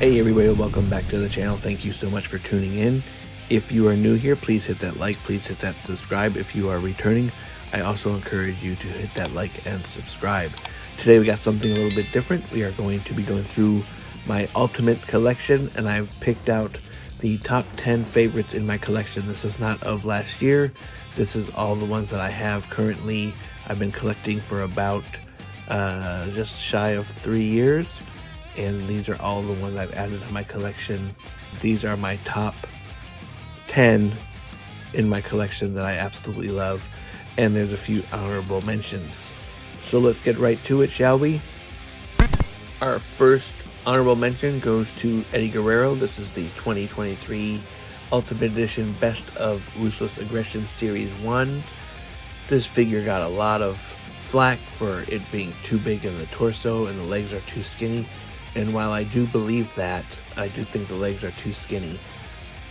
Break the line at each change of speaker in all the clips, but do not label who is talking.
Hey everybody, welcome back to the channel. Thank you so much for tuning in. If you are new here, please hit that like, please hit that subscribe. If you are returning, I also encourage you to hit that like and subscribe. Today we got something a little bit different. We are going to be going through my ultimate collection, and I've picked out the top 10 favorites in my collection. This is not of last year. This is all the ones that I have currently. I've been collecting for about just shy of 3 years. And these are all the ones I've added to my collection. These are my top 10 in my collection that I absolutely love. And there's a few honorable mentions. So let's get right to it, shall we? Our first honorable mention goes to Eddie Guerrero. This is the 2023 Ultimate Edition Best of Ruthless Aggression Series 1. This figure got a lot of flack for it being too big in the torso and the legs are too skinny. And while I do believe that, I do think the legs are too skinny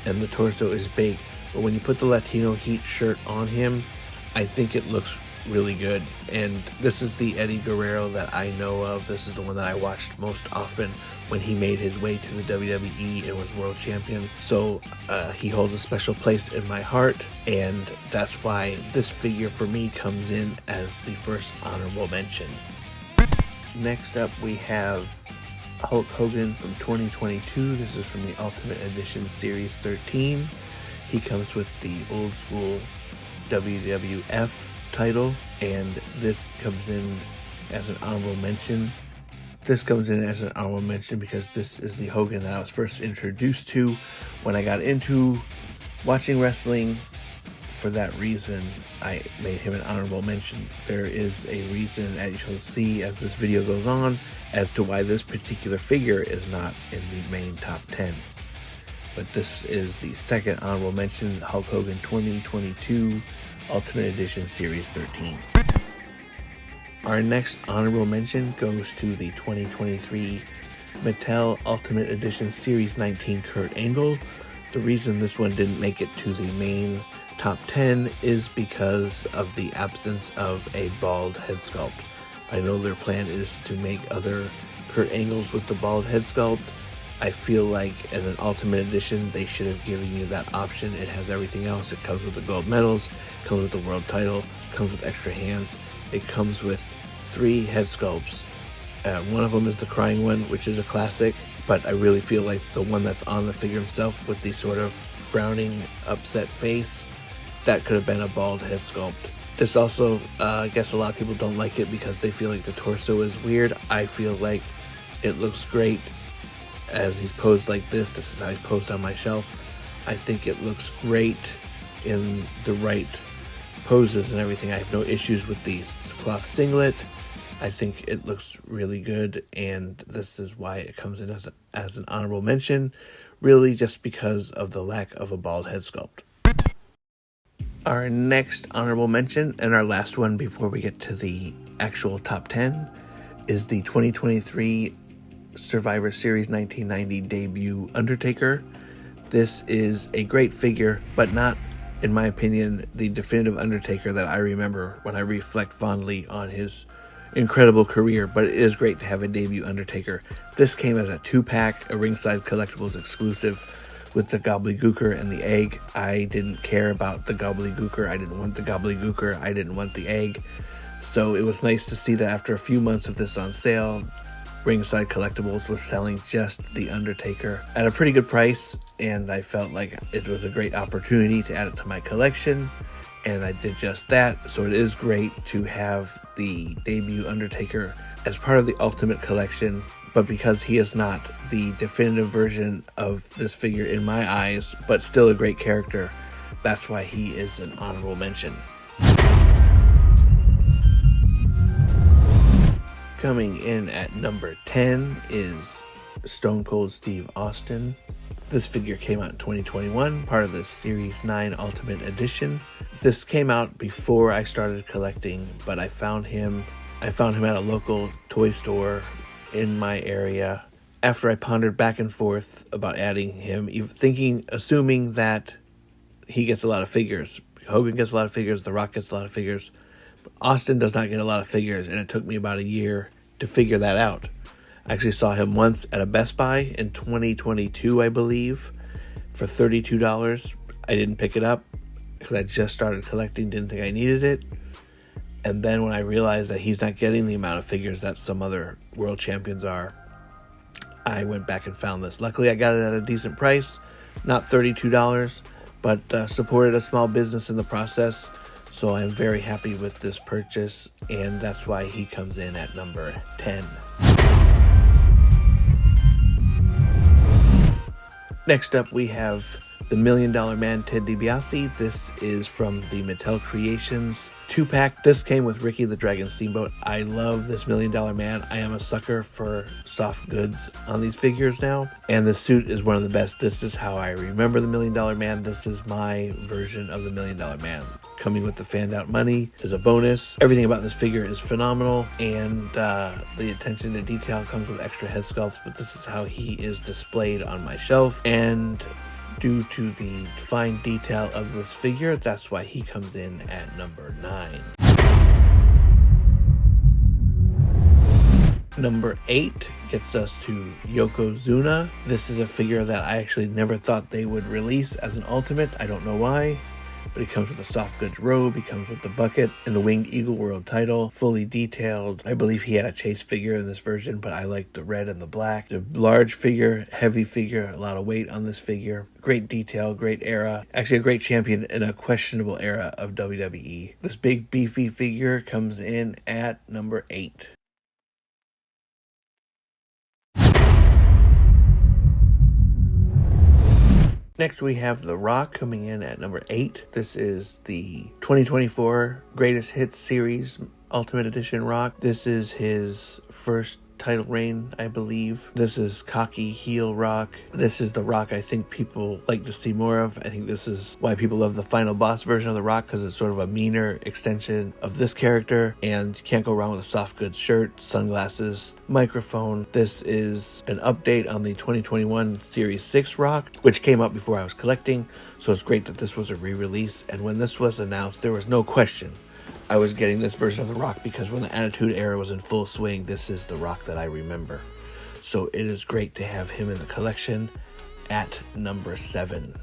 and the torso is big. But when you put the Latino Heat shirt on him, I think it looks really good. And this is the Eddie Guerrero that I know of. This is the one that I watched most often when he made his way to the WWE and was world champion. So he holds a special place in my heart, and that's why this figure for me comes in as the first honorable mention. Next up we have Hulk Hogan from 2022. This is from the Ultimate Edition Series 13. He comes with the old school WWF title, and this comes in as an honorable mention. This comes in as an honorable mention because this is the Hogan that I was first introduced to when I got into watching wrestling. For that reason, I made him an honorable mention. There is a reason, as you'll see as this video goes on, as to why this particular figure is not in the main top 10. But this is the second honorable mention, Hulk Hogan 2022 Ultimate Edition Series 13. Our next honorable mention goes to the 2023 Mattel Ultimate Edition Series 19 Kurt Angle. The reason this one didn't make it to the main top 10 is because of the absence of a bald head sculpt. I know their plan is to make other Kurt Angles with the bald head sculpt. I feel like as an Ultimate Edition, they should have given you that option. It has everything else. It comes with the gold medals, comes with the world title, comes with extra hands. It comes with 3 head sculpts. One of them is the crying one, which is a classic, but I really feel like the one that's on the figure himself with the sort of frowning, upset face, that could have been a bald head sculpt. This also, I guess a lot of people don't like it because they feel like the torso is weird. I feel like it looks great as he's posed like this. This is how he's posed on my shelf. I think it looks great in the right poses and everything. I have no issues with the cloth singlet. I think it looks really good, and this is why it comes in as an honorable mention, really just because of the lack of a bald head sculpt. Our next honorable mention, and our last one before we get to the actual top 10, is the 2023 Survivor Series 1990 debut Undertaker. This is a great figure, but not, in my opinion, the definitive Undertaker that I remember when I reflect fondly on his incredible career, but it is great to have a debut Undertaker. This came as a 2-pack, a Ringside Collectibles exclusive, with the gobbledygooker and the egg. I didn't care about the gobbledygooker. I didn't want the gobbledygooker. I didn't want the egg. So it was nice to see that after a few months of this on sale, Ringside Collectibles was selling just the Undertaker at a pretty good price, and I felt like it was a great opportunity to add it to my collection, and I did just that. So it is great to have the debut Undertaker as part of the Ultimate Collection. But because he is not the definitive version of this figure in my eyes, but still a great character, that's why he is an honorable mention. Coming in at number 10 is Stone Cold Steve Austin. This figure came out in 2021, part of the Series 9 Ultimate Edition. This came out before I started collecting, but I found him at a local toy store in my area after I pondered back and forth about adding him, assuming that he gets a lot of figures. Hogan gets a lot of figures, The Rock gets a lot of figures, but Austin does not get a lot of figures, and it took me about a year to figure that out. I actually saw him once at a Best Buy in 2022, I believe, for $32. I didn't pick it up because I just started collecting, didn't think I needed it. And then when I realized that he's not getting the amount of figures that some other world champions are, I went back and found this. Luckily, I got it at a decent price, not $32, but supported a small business in the process. So I'm very happy with this purchase, and that's why he comes in at number 10. Next up, we have the $1 Million Man, Ted DiBiase. This is from the Mattel Creations 2-pack. This came with Ricky the Dragon Steamboat. I love this $1 Million Man. I am a sucker for soft goods on these figures now, and the suit is one of the best. This is how I remember the $1 Million Man. This is my version of the $1 Million Man. Coming with the fanned out money is a bonus. Everything about this figure is phenomenal, and the attention to detail comes with extra head sculpts, but this is how he is displayed on my shelf, and due to the fine detail of this figure, that's why he comes in at number 9. Number 8 gets us to Yokozuna. This is a figure that I actually never thought they would release as an Ultimate. I don't know why, but he comes with a soft goods robe, he comes with the bucket and the Winged Eagle World title, fully detailed. I believe he had a chase figure in this version, but I like the red and the black. The large figure, heavy figure, a lot of weight on this figure. Great detail, great era. Actually a great champion in a questionable era of WWE. This big beefy figure comes in at number 8. Next, we have The Rock coming in at number 8. This is the 2024 Greatest Hits Series Ultimate Edition Rock. This is his first title reign, I believe. This is cocky heel Rock. This is the Rock I think people like to see more of. I think this is why people love the Final Boss version of the Rock, because it's sort of a meaner extension of this character, and you can't go wrong with a soft goods shirt, sunglasses, microphone. This is an update on the 2021 Series 6 Rock, which came out before I was collecting, so it's great that this was a re-release. And when this was announced, there was no question I was getting this version of The Rock, because when the Attitude Era was in full swing, this is The Rock that I remember. So it is great to have him in the collection at number 7.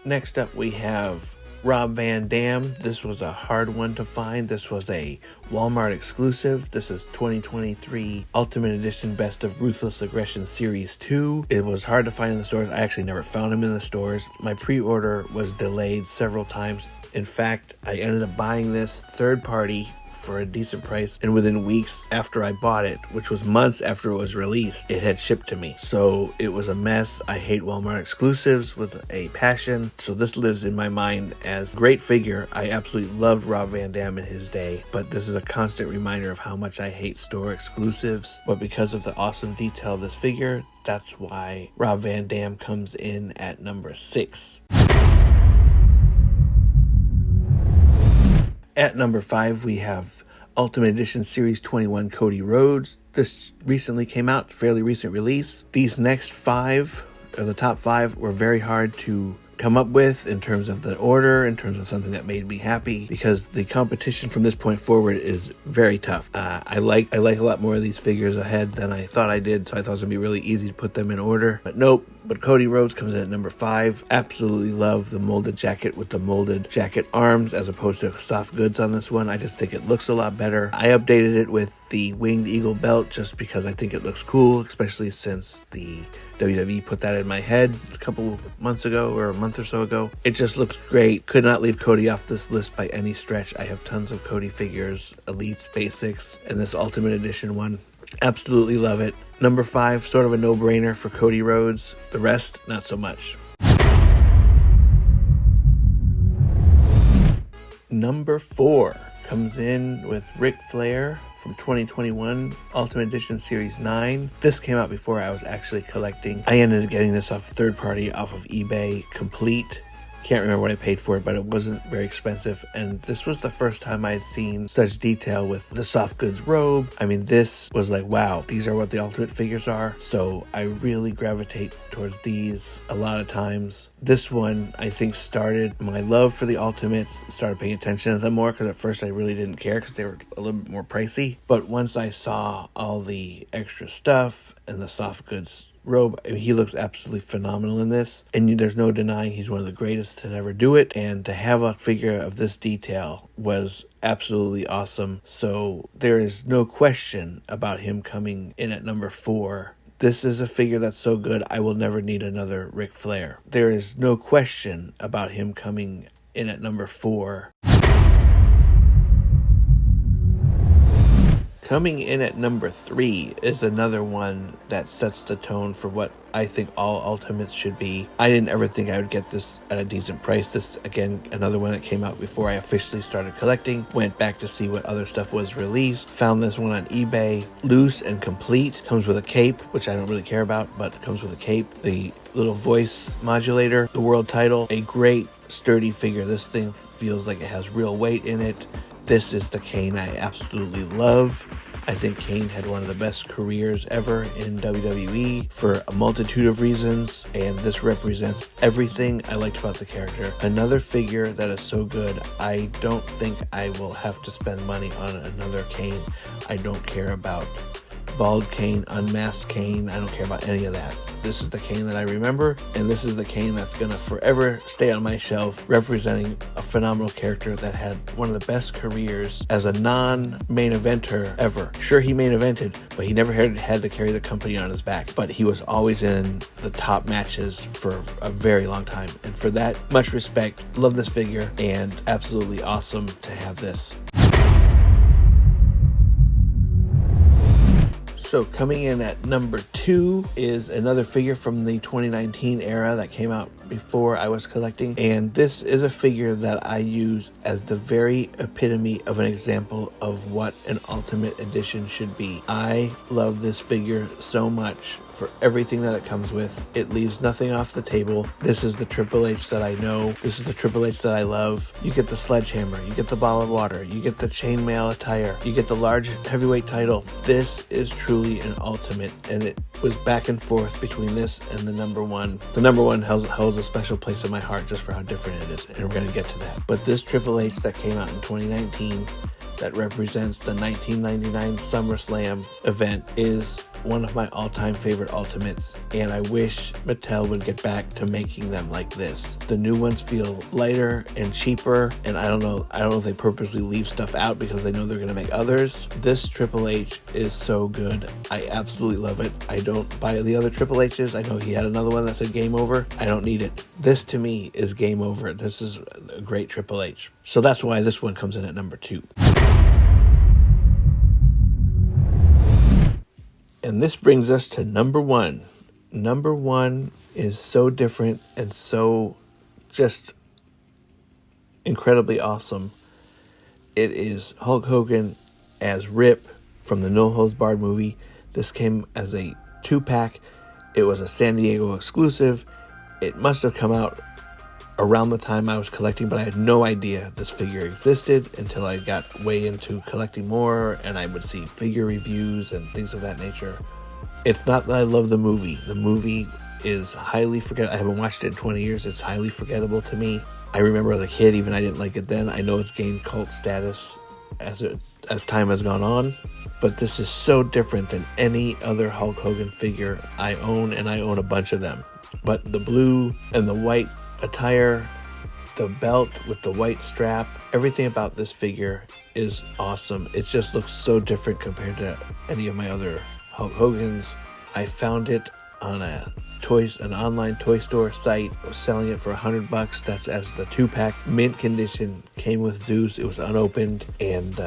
Next up, we have Rob Van Dam. This was a hard one to find. This was a Walmart exclusive. This is 2023 Ultimate Edition Best of Ruthless Aggression Series 2. It was hard to find in the stores. I actually never found him in the stores. My pre-order was delayed several times. In fact, I ended up buying this third party for a decent price, and within weeks after I bought it, which was months after it was released, it had shipped to me. So it was a mess. I hate Walmart exclusives with a passion, so this lives in my mind as a great figure. I absolutely loved Rob Van Dam in his day, but this is a constant reminder of how much I hate store exclusives. But because of the awesome detail of this figure, that's why Rob Van Dam comes in at number 6. At number 5, we have Ultimate Edition Series 21 Cody Rhodes. This recently came out, fairly recent release. These next 5, or the top 5, were very hard to come up with in terms of the order, in terms of something that made me happy, because the competition from this point forward is very tough. I like a lot more of these figures ahead than I thought I did, so I thought it was going to be really easy to put them in order. But nope. But Cody Rhodes comes in at number 5. Absolutely love the molded jacket with the molded jacket arms as opposed to soft goods on this one. I just think it looks a lot better. I updated it with the Winged Eagle belt just because I think it looks cool, especially since the WWE put that in my head a couple months ago, or a month or so ago. It just looks great. Could not leave Cody off this list by any stretch. I have tons of Cody figures, Elites, Basics, and this Ultimate Edition one. Absolutely love it. Number 5, sort of a no-brainer for Cody Rhodes. The rest, not so much. Number 4 comes in with Ric Flair from 2021 Ultimate Edition Series 9. This came out before I was actually collecting. I ended up getting this off third party off of eBay, complete. Can't remember what I paid for it, but it wasn't very expensive. And this was the first time I had seen such detail with the soft goods robe. I mean, this was like, wow, these are what the Ultimate figures are. So I really gravitate towards these a lot of times. This one, I think, started my love for the Ultimates, started paying attention to them more, because at first I really didn't care because they were a little bit more pricey. But once I saw all the extra stuff and the soft goods robe, I mean, he looks absolutely phenomenal in this, and there's no denying he's one of the greatest to ever do it. And to have a figure of this detail was absolutely awesome. So there is no question about him coming in at number 4. This is a figure that's so good, I will never need another Ric Flair. There is no question about him coming in at number 4. Coming in at number 3 is another one that sets the tone for what I think all Ultimates should be. I didn't ever think I would get this at a decent price. This, again, another one that came out before I officially started collecting. Went back to see what other stuff was released. Found this one on eBay. Loose and complete. Comes with a cape, which I don't really care about, but it comes with a cape. The little voice modulator. The world title. A great, sturdy figure. This thing feels like it has real weight in it. This is the Kane I absolutely love. I think Kane had one of the best careers ever in WWE for a multitude of reasons, and this represents everything I liked about the character. Another figure that is so good, I don't think I will have to spend money on another Kane. I don't care about bald Kane, unmasked Kane. I don't care about any of that. This is the Kane that I remember, and this is the Kane that's gonna forever stay on my shelf, representing a phenomenal character that had one of the best careers as a non-main eventer ever. Sure, he main evented, but he never had to carry the company on his back, but he was always in the top matches for a very long time, and for that, much respect. Love this figure, and absolutely awesome to have this. So coming in at number 2 is another figure from the 2019 era that came out before I was collecting. And this is a figure that I use as the very epitome of an example of what an Ultimate Edition should be. I love this figure so much for everything that it comes with. It leaves nothing off the table. This is the Triple H that I know. This is the Triple H that I love. You get the sledgehammer, you get the ball of water, you get the chainmail attire, you get the large heavyweight title. This is truly an Ultimate, and it was back and forth between this and the number 1. The number 1 holds a special place in my heart just for how different it is, and we're going to get to that. But this Triple H that came out in 2019 that represents the 1999 SummerSlam event is one of my all-time favorite Ultimates, and I wish Mattel would get back to making them like this. The new ones feel lighter and cheaper, and I don't know if they purposely leave stuff out because they know they're going to make others. This Triple H is so good. I absolutely love it. I don't buy the other Triple H's. I know he had another one that said game over. I don't need it. This to me is game over. This is a great Triple H. So that's why this one comes in at number 2. And this brings us to number 1. Number 1 is so different and so just incredibly awesome. It is Hulk Hogan as Rip from the No Holds Barred movie. This came as a 2-pack. It was a San Diego exclusive. It must have come out around the time I was collecting, but I had no idea this figure existed until I got way into collecting more, and I would see figure reviews and things of that nature. It's not that I love the movie. The movie is highly forgettable. I haven't watched it in 20 years. It's highly forgettable to me. I remember as a kid, even I didn't like it then. I know it's gained cult status as time has gone on, but this is so different than any other Hulk Hogan figure I own, and I own a bunch of them. But the blue and the white attire, the belt with the white strap, everything about this figure is awesome. It just looks so different compared to any of my other Hulk Hogan's. I found it on an online toy store site. I was selling it for $100. That's as the 2-pack, mint condition, came with Zeus. It was unopened, and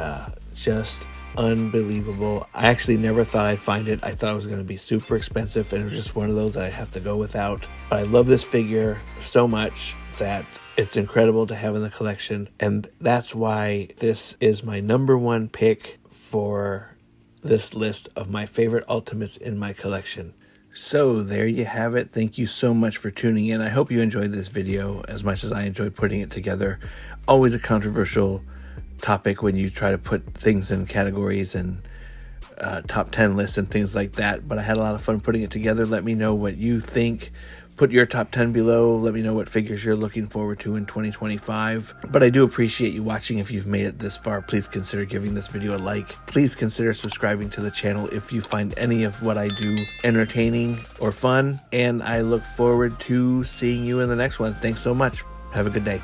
just unbelievable. I actually never thought I'd find it. I thought it was going to be super expensive, and it was just one of those that I have to go without. But I love this figure so much that it's incredible to have in the collection, and that's why this is my number 1 pick for this list of my favorite Ultimates in my collection. So there you have it. Thank you so much for tuning in. I hope you enjoyed this video as much as I enjoyed putting it together. Always a controversial topic when you try to put things in categories and top 10 lists and things like that, but I had a lot of fun putting it together. Let me know what you think. Put your top 10 below. Let me know what figures you're looking forward to in 2025. But I do appreciate you watching. If you've made it this far, please consider giving this video a like. Please consider subscribing to the channel if you find any of what I do entertaining or fun. And I look forward to seeing you in the next one. Thanks so much. Have a good day.